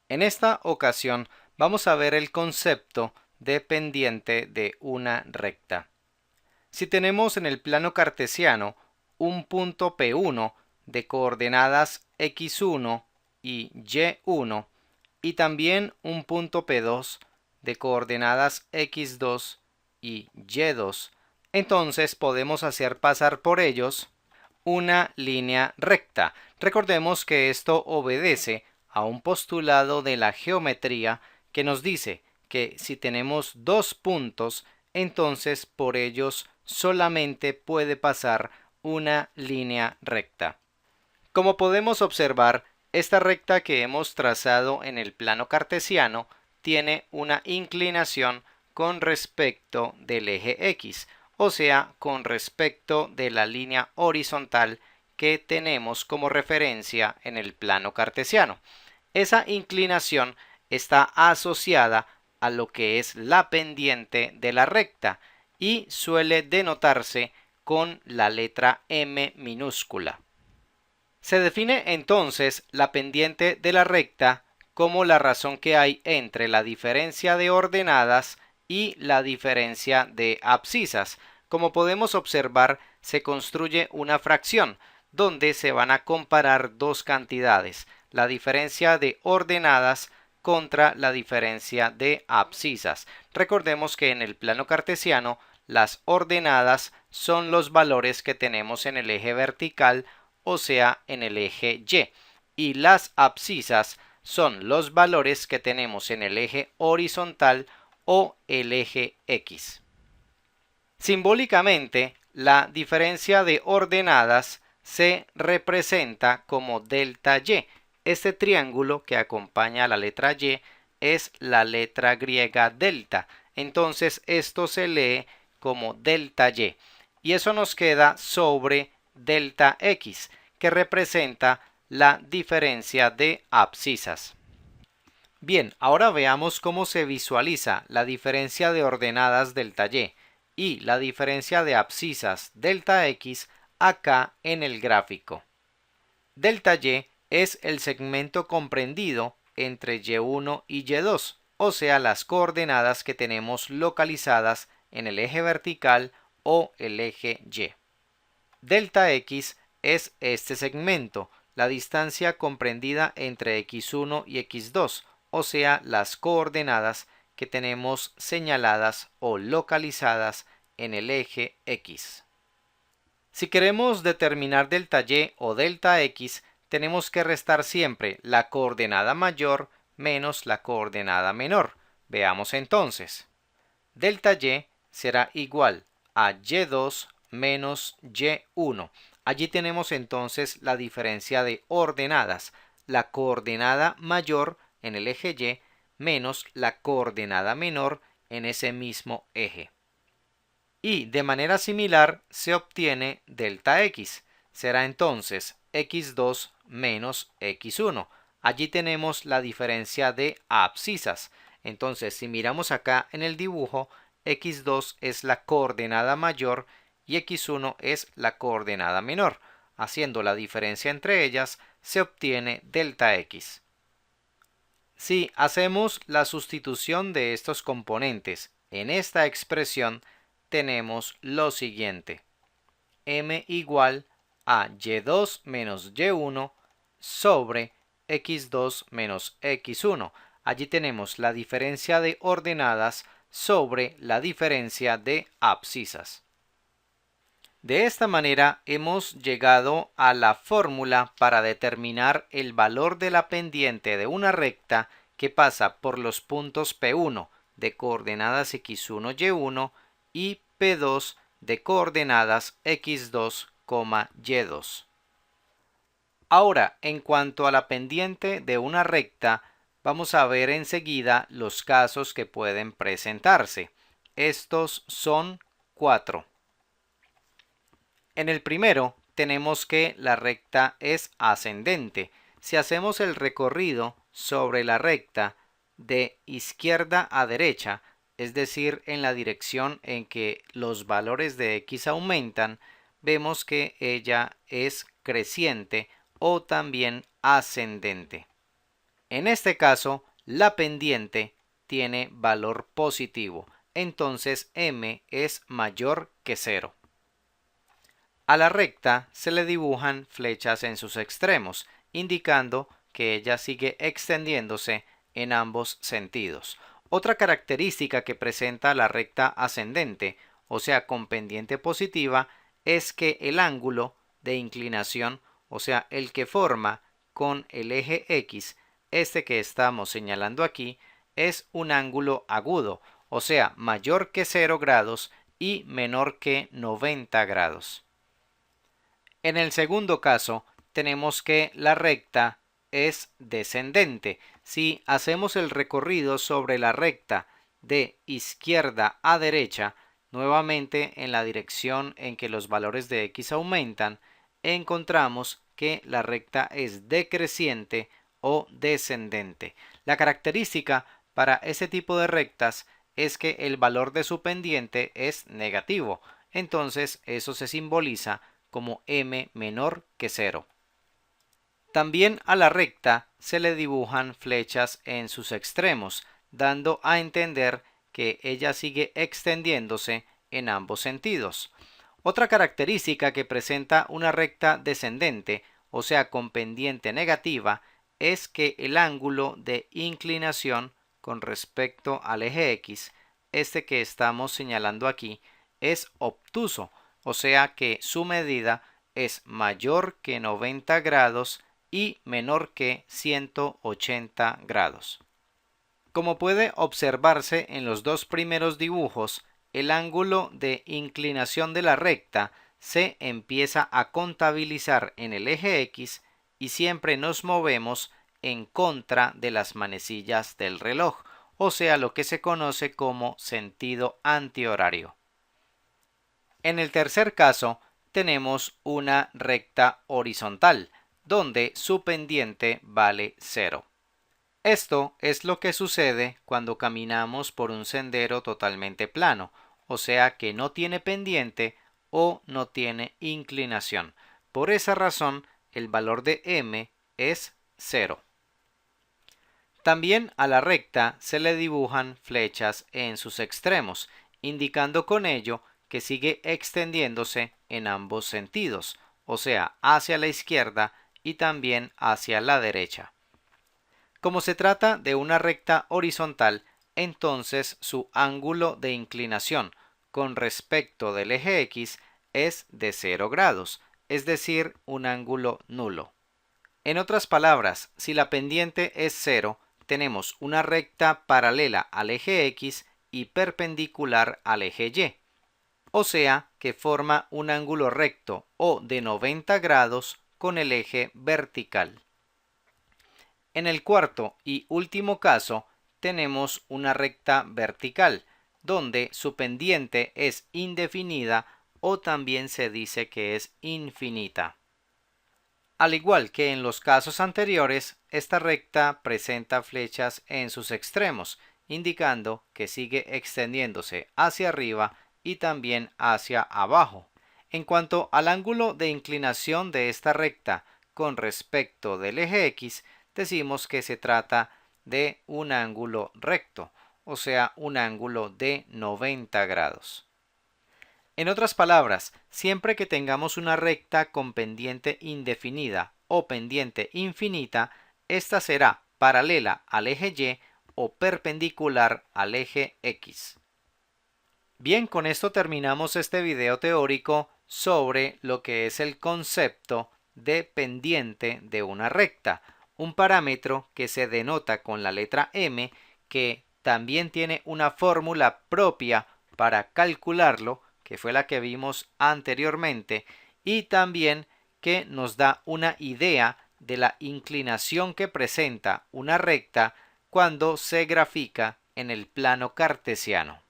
En esta ocasión vamos a ver el concepto de pendiente de una recta. Si tenemos en el plano cartesiano un punto P1 de coordenadas x1 y y1 y también un punto P2 de coordenadas x2 y y2, entonces podemos hacer pasar por ellos una línea recta. Recordemos que esto obedece a un postulado de la geometría que nos dice que si tenemos dos puntos, entonces por ellos solamente puede pasar una línea recta. Como podemos observar, esta recta que hemos trazado en el plano cartesiano tiene una inclinación con respecto del eje X, o sea, con respecto de la línea horizontal que tenemos como referencia en el plano cartesiano. Esa inclinación está asociada a lo que es la pendiente de la recta y suele denotarse con la letra M minúscula. Se define entonces la pendiente de la recta como la razón que hay entre la diferencia de ordenadas y la diferencia de abscisas. Como podemos observar, se construye una fracción donde se van a comparar dos cantidades, la diferencia de ordenadas contra la diferencia de abscisas. Recordemos que en el plano cartesiano las ordenadas son los valores que tenemos en el eje vertical, o sea, en el eje Y, y las abscisas son los valores que tenemos en el eje horizontal o el eje X. Simbólicamente, la diferencia de ordenadas se representa como delta Y. Este triángulo que acompaña a la letra Y es la letra griega delta. Entonces esto se lee como delta Y. Y eso nos queda sobre delta X, que representa la diferencia de abscisas. Bien, ahora veamos cómo se visualiza la diferencia de ordenadas delta y la diferencia de abscisas delta X acá en el gráfico. Delta Y es el segmento comprendido entre Y1 y Y2, o sea, las coordenadas que tenemos localizadas en el eje vertical o el eje Y. Delta X es este segmento, la distancia comprendida entre x1 y x2, o sea, las coordenadas que tenemos señaladas o localizadas en el eje X. Si queremos determinar delta Y o delta X, tenemos que restar siempre la coordenada mayor menos la coordenada menor. Veamos entonces. Delta Y será igual a Y2 menos Y1. Allí tenemos entonces la diferencia de ordenadas, la coordenada mayor en el eje Y menos la coordenada menor en ese mismo eje. Y de manera similar se obtiene delta X. Será entonces x2 menos x1. Allí tenemos la diferencia de abscisas. Entonces, si miramos acá en el dibujo, x2 es la coordenada mayor y x1 es la coordenada menor. Haciendo la diferencia entre ellas, se obtiene delta x. Si hacemos la sustitución de estos componentes en esta expresión, tenemos lo siguiente: m igual a y2 menos y1 sobre x2 menos x1. Allí tenemos la diferencia de ordenadas sobre la diferencia de abscisas. De esta manera hemos llegado a la fórmula para determinar el valor de la pendiente de una recta que pasa por los puntos P1 de coordenadas x1, y1 y P2 de coordenadas x2, y2. Ahora, en cuanto a la pendiente de una recta, vamos a ver enseguida los casos que pueden presentarse. Estos son 4. En el primero tenemos que la recta es ascendente. Si hacemos el recorrido sobre la recta de izquierda a derecha, es decir, en la dirección en que los valores de x aumentan, vemos que ella es creciente o también ascendente. En este caso, la pendiente tiene valor positivo, entonces m es mayor que 0. A la recta se le dibujan flechas en sus extremos, indicando que ella sigue extendiéndose en ambos sentidos. Otra característica que presenta la recta ascendente, o sea, con pendiente positiva, es que el ángulo de inclinación, o sea, el que forma con el eje X, este que estamos señalando aquí, es un ángulo agudo, o sea, mayor que 0 grados y menor que 90 grados. En el segundo caso, tenemos que la recta es descendente. Si hacemos el recorrido sobre la recta de izquierda a derecha, nuevamente en la dirección en que los valores de x aumentan, encontramos que la recta es decreciente o descendente. La característica para ese tipo de rectas es que el valor de su pendiente es negativo. Entonces eso se simboliza como m menor que 0. También a la recta se le dibujan flechas en sus extremos, dando a entender que ella sigue extendiéndose en ambos sentidos. Otra característica que presenta una recta descendente, o sea, con pendiente negativa, es que el ángulo de inclinación con respecto al eje X, este que estamos señalando aquí, es obtuso, o sea que su medida es mayor que 90 grados y menor que 180 grados. Como puede observarse en los dos primeros dibujos, el ángulo de inclinación de la recta se empieza a contabilizar en el eje X y siempre nos movemos en contra de las manecillas del reloj, o sea, lo que se conoce como sentido antihorario. En el tercer caso, tenemos una recta horizontal, donde su pendiente vale 0. Esto es lo que sucede cuando caminamos por un sendero totalmente plano, o sea que no tiene pendiente o no tiene inclinación. Por esa razón, el valor de m es 0. También a la recta se le dibujan flechas en sus extremos, indicando con ello que sigue extendiéndose en ambos sentidos, o sea, hacia la izquierda y también hacia la derecha. Como se trata de una recta horizontal, entonces su ángulo de inclinación con respecto del eje X es de 0 grados, es decir, un ángulo nulo. En otras palabras, si la pendiente es 0, tenemos una recta paralela al eje X y perpendicular al eje Y, o sea que forma un ángulo recto o de 90 grados con el eje vertical. En el cuarto y último caso, tenemos una recta vertical, donde su pendiente es indefinida o también se dice que es infinita. Al igual que en los casos anteriores, esta recta presenta flechas en sus extremos, indicando que sigue extendiéndose hacia arriba y también hacia abajo. En cuanto al ángulo de inclinación de esta recta con respecto del eje X, decimos que se trata de un ángulo recto, o sea, un ángulo de 90 grados. En otras palabras, siempre que tengamos una recta con pendiente indefinida o pendiente infinita, esta será paralela al eje Y o perpendicular al eje X. Bien, con esto terminamos este video teórico sobre lo que es el concepto de pendiente de una recta, un parámetro que se denota con la letra m, que también tiene una fórmula propia para calcularlo, que fue la que vimos anteriormente, y también que nos da una idea de la inclinación que presenta una recta cuando se grafica en el plano cartesiano.